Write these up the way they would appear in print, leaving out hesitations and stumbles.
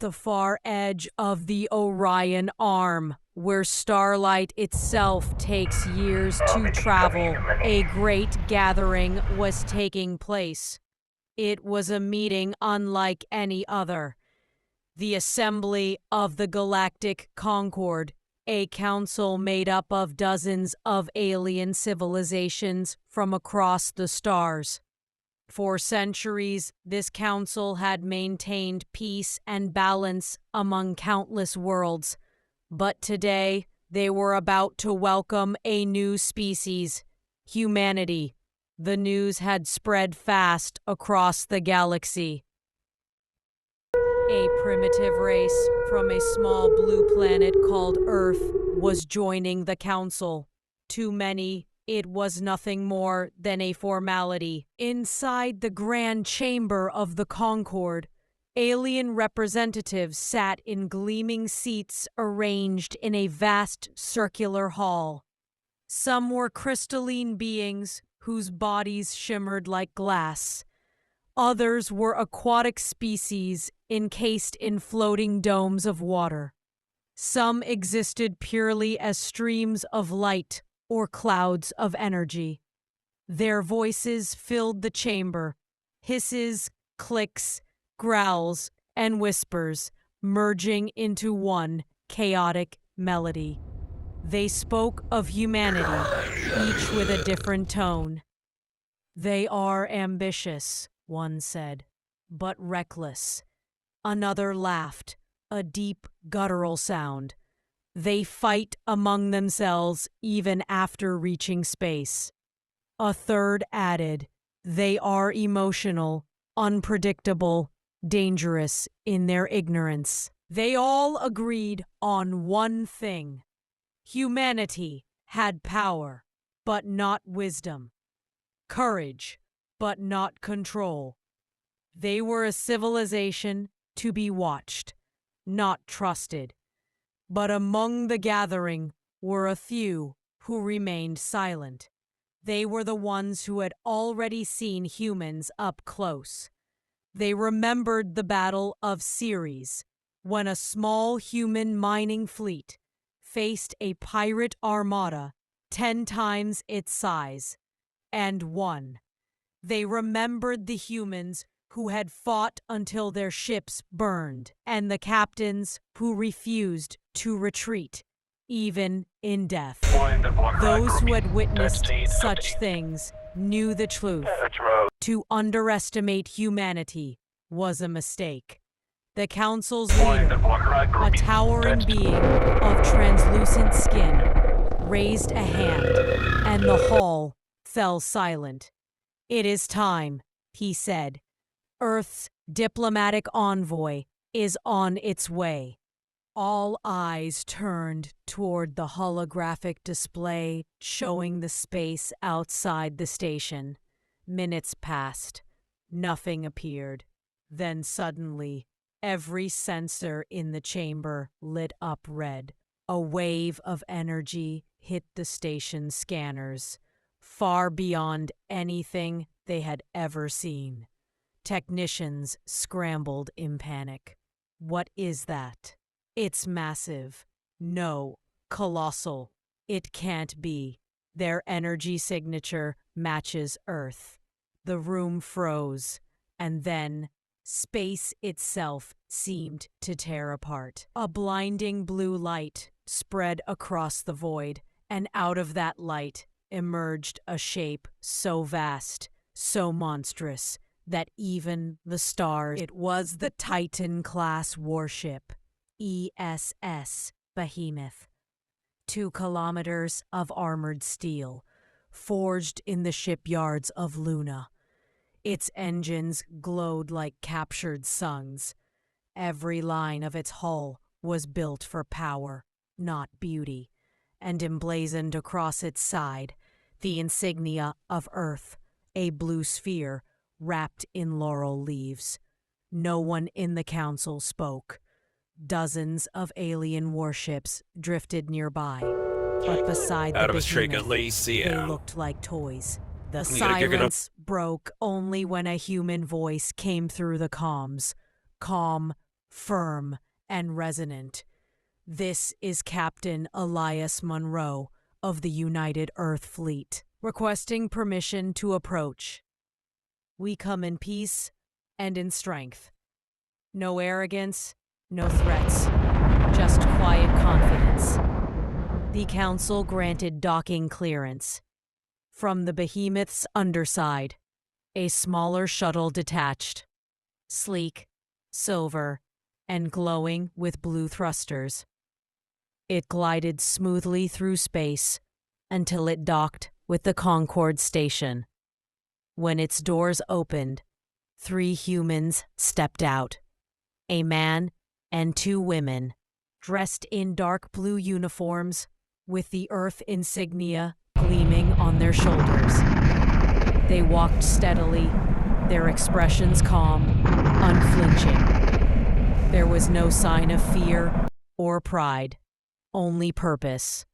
the far edge of the Orion Arm, where starlight itself takes years to travel, a great gathering was taking place. It was a meeting unlike any other. The assembly of the Galactic Concord, a council made up of dozens of alien civilizations from across the stars. For centuries, this council had maintained peace and balance among countless worlds, but today they were about to welcome a new species, humanity. The news had spread fast across the galaxy. A primitive race from a small blue planet called Earth was joining the council. To many, it was nothing more than a formality. Inside the grand chamber of the Concord, alien representatives sat in gleaming seats arranged in a vast circular hall. Some were crystalline beings whose bodies shimmered like glass. Others were aquatic species encased in floating domes of water. Some existed purely as streams of light or clouds of energy. Their voices filled the chamber, hisses, clicks, growls, and whispers merging into one chaotic melody. They spoke of humanity, each with a different tone. "They are ambitious," one said, "but reckless." Another laughed, a deep guttural sound. "They fight among themselves even after reaching space." A third added, "They are emotional, unpredictable, dangerous in their ignorance." They all agreed on one thing. Humanity had power, but not wisdom. Courage, but not control. They were a civilization to be watched, not trusted. But among the gathering were a few who remained silent. They were the ones who had already seen humans up close. They remembered the Battle of Ceres, when a small human mining fleet faced a pirate armada 10 times its size, and won. They remembered the humans who had fought until their ships burned, and the captains who refused to retreat, even in death. Those who had witnessed such things knew the truth. To underestimate humanity was a mistake. The council's leader, a towering being of translucent skin, raised a hand, and the hall fell silent. "It is time," he said. "Earth's diplomatic envoy is on its way." All eyes turned toward the holographic display showing the space outside the station. Minutes passed. Nothing appeared. Then suddenly, every sensor in the chamber lit up red. A wave of energy hit the station's scanners, far beyond anything they had ever seen. Technicians scrambled in panic. "What is that?" "It's massive. No, colossal. It can't be. Their energy signature matches Earth." The room froze, and then space itself seemed to tear apart. A blinding blue light spread across the void, and out of that light emerged a shape so vast, so monstrous, that even the stars— It was the Titan-class warship, ESS Behemoth. 2 kilometers of armored steel, forged in the shipyards of Luna. Its engines glowed like captured suns. Every line of its hull was built for power, not beauty, and emblazoned across its side the insignia of Earth, a blue sphere wrapped in laurel leaves. No one in the council spoke. Dozens of alien warships drifted nearby, but beside the behemoth, they looked like toys. The silence broke only when a human voice came through the comms, calm, firm and resonant. "This is Captain Elias Monroe of the United Earth Fleet, requesting permission to approach. We come in peace and in strength. No arrogance, no threats, just quiet confidence." The Council granted docking clearance. From the behemoth's underside, a smaller shuttle detached, sleek, silver, and glowing with blue thrusters. It glided smoothly through space until it docked with the Concorde station. When its doors opened, 3 humans stepped out. A man and 2 women, dressed in dark blue uniforms with the Earth insignia gleaming on their shoulders. They walked steadily, their expressions calm, unflinching. There was no sign of fear or pride, only purpose.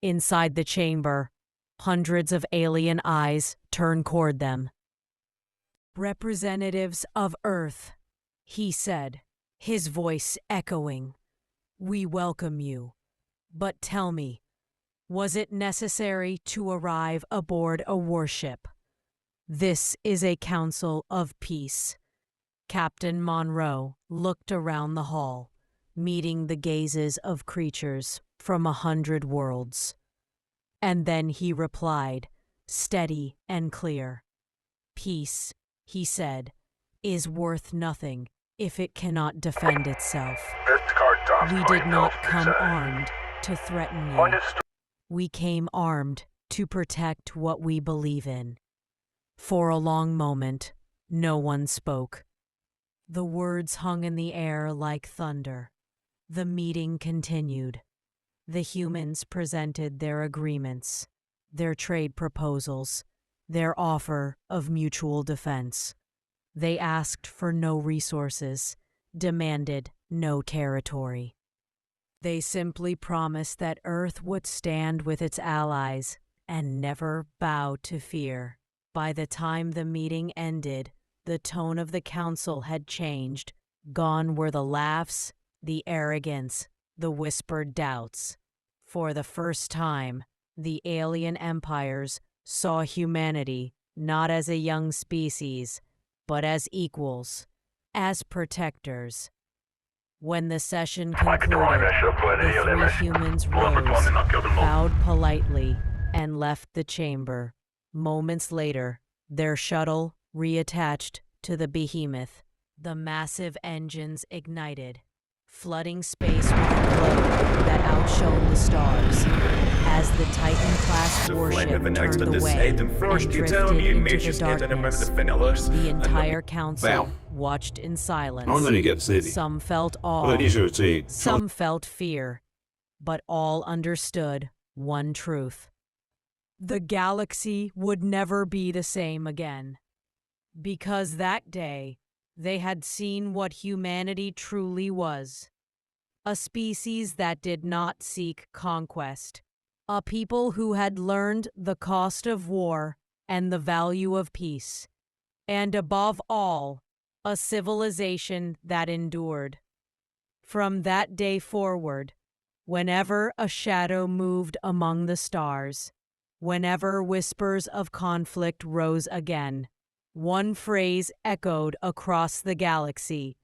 Inside the chamber, hundreds of alien eyes turned toward them. "Representatives of Earth," he said, his voice echoing, "we welcome you. But tell me, was it necessary to arrive aboard a warship? This is a council of peace." Captain Monroe looked around the hall, meeting the gazes of creatures from 100 worlds. And then he replied, steady and clear. "Peace," he said, "is worth nothing if it cannot defend itself. We did not come armed to threaten you. We came armed to protect what we believe in." For a long moment, no one spoke. The words hung in the air like thunder. The meeting continued. The humans presented their agreements, their trade proposals, their offer of mutual defense. They asked for no resources, demanded no territory. They simply promised that Earth would stand with its allies and never bow to fear. By the time the meeting ended, the tone of the council had changed. Gone were the laughs, the arrogance, the whispered doubts. For the first time, the alien empires saw humanity not as a young species, but as equals, as protectors. When the session concluded, the 3 humans rose, bowed politely, and left the chamber. Moments later, their shuttle reattached to the behemoth. The massive engines ignited, flooding space with a glow that outshone the stars. As the Titan-class warship turned away and drifted into the darkness, the entire council watched in silence. Some felt awe, some felt fear, but all understood one truth. The galaxy would never be the same again. Because that day, they had seen what humanity truly was. A species that did not seek conquest. A people who had learned the cost of war and the value of peace. And above all, a civilization that endured. From that day forward, whenever a shadow moved among the stars, whenever whispers of conflict rose again, one phrase echoed across the galaxy: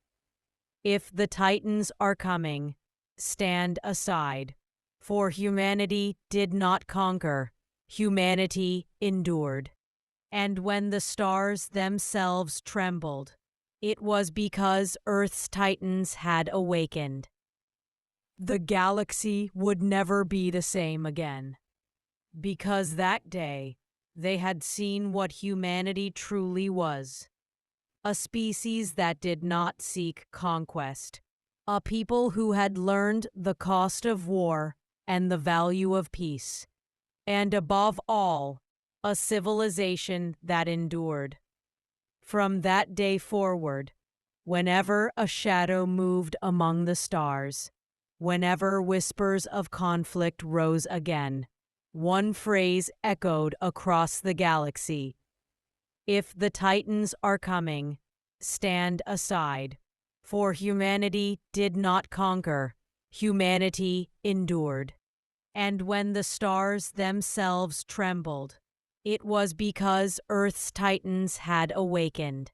"If the Titans are coming, stand aside." For humanity did not conquer, humanity endured. And when the stars themselves trembled, it was because Earth's Titans had awakened. The galaxy would never be the same again. Because that day, they had seen what humanity truly was. A species that did not seek conquest. A people who had learned the cost of war and the value of peace. And above all, a civilization that endured. From that day forward, whenever a shadow moved among the stars, whenever whispers of conflict rose again, one phrase echoed across the galaxy: "If the Titans are coming, stand aside." For humanity did not conquer, humanity endured. And when the stars themselves trembled, it was because Earth's titans had awakened.